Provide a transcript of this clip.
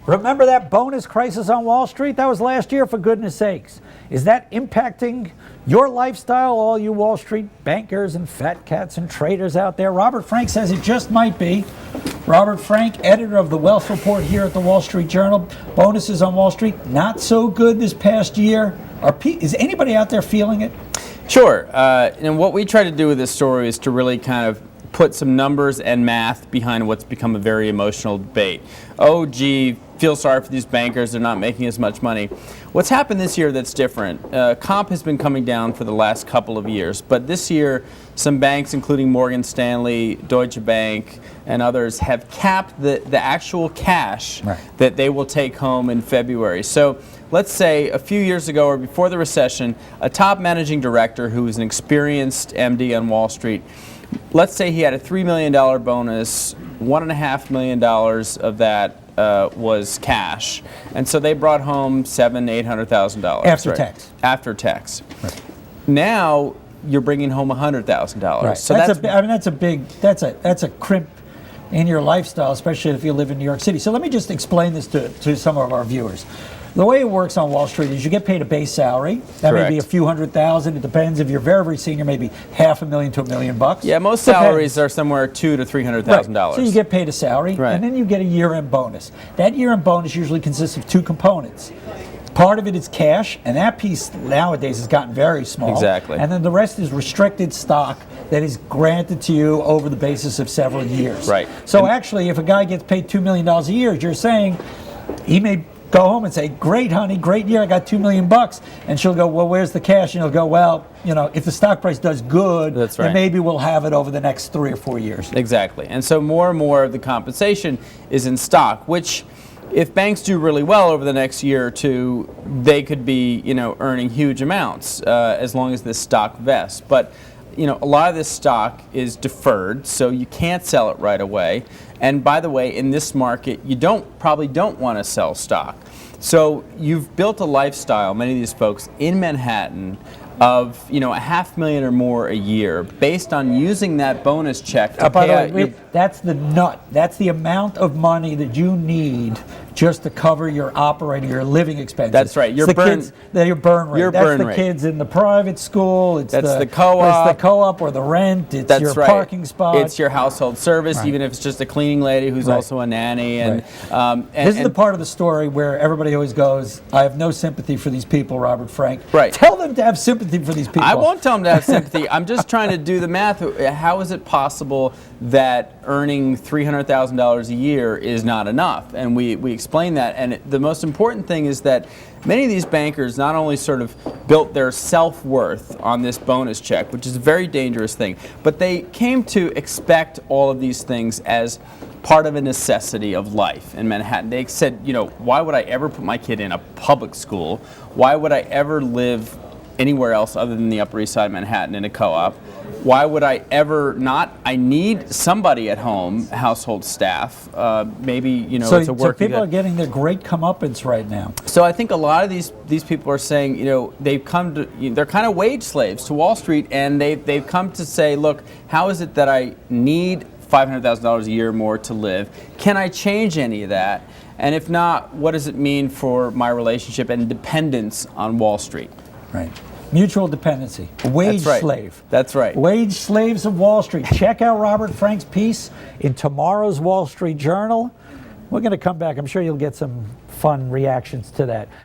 Remember that bonus crisis on Wall Street? That was last year, for goodness sakes. Is that impacting your lifestyle, all you Wall Street bankers and fat cats and traders out there? Robert Frank says it just might be. Robert Frank, editor of the Wealth Report here at the Wall Street Journal. Bonuses on Wall Street, not so good this past year. Is anybody out there feeling it? Sure. And what we try to do with this story is to really kind of put some numbers and math behind what's become a very emotional debate. Oh, gee, feel sorry for these bankers, they're not making as much money. What's happened this year that's different? Comp has been coming down for the last couple of years, but this year some banks, including Morgan Stanley, Deutsche Bank, and others, have capped the actual cash that they will take home in February. So let's say a few years ago or before the recession, a top managing director who was an experienced MD on Wall Street, let's say he had a $3 million bonus, $1.5 million of that was cash, and so they brought home $700,000–800,000 after tax. After tax. Right. Now you're bringing home $100,000. Right. So that's a crimp in your lifestyle, especially if you live in New York City. So let me just explain this to some of our viewers. The way it works on Wall Street is you get paid a base salary. That may be a few $100,000. It depends. If you're very, very senior, maybe $500,000 to $1 million. Yeah, most salaries are somewhere $200,000 to $300,000. Right. So you get paid a salary, and then you get a year-end bonus. That year-end bonus usually consists of two components. Part of it is cash, and that piece nowadays has gotten very small. Exactly. And then the rest is restricted stock that is granted to you over the basis of several years. Right. So actually, if a guy gets paid $2 million a year, you're saying he may go home and say, great, honey, great year, I got $2 million. And she'll go, well, where's the cash? And he'll go, well, you know, if the stock price does good, then maybe we'll have it over the next 3 or 4 years. Exactly. And so more and more of the compensation is in stock, which if banks do really well over the next year or two, they could be, you know, earning huge amounts as long as this stock vests. But you know, a lot of this stock is deferred, so you can't sell it right away. And by the way, in this market, you probably don't want to sell stock. So you've built a lifestyle, many of these folks in Manhattan, of $500,000 or more a year, based on using that bonus check to by the way, that's the nut. That's the amount of money that you need just to cover your living expenses. That's right. Your burn rate. That's the kids in the private school. That's the co-op. It's the co-op or the rent. It's your parking spot. It's your household service, even if it's just a cleaning lady who's also a nanny. And, this is the part of the story where everybody always goes, I have no sympathy for these people, Robert Frank. Right. Tell them to have sympathy for these people. I won't tell them to have sympathy. I'm just trying to do the math. How is it possible that earning $300,000 a year is not enough? And we explain that. And the most important thing is that many of these bankers not only sort of built their self-worth on this bonus check, which is a very dangerous thing, but they came to expect all of these things as part of a necessity of life in Manhattan. They said, why would I ever put my kid in a public school? Why would I ever live anywhere else other than the Upper East Side of Manhattan in a co-op? Why would I ever not? I need somebody at home, household staff. Maybe it's a work. So people are getting their great comeuppance right now. So I think a lot of these people are saying, they've come to, they're kind of wage slaves to Wall Street, and they've come to say, look, how is it that I need $500,000 a year more to live? Can I change any of that? And if not, what does it mean for my relationship and dependence on Wall Street? Right. Mutual dependency. Wage slave. That's right. Wage slaves of Wall Street. Check out Robert Frank's piece in tomorrow's Wall Street Journal. We're going to come back. I'm sure you'll get some fun reactions to that.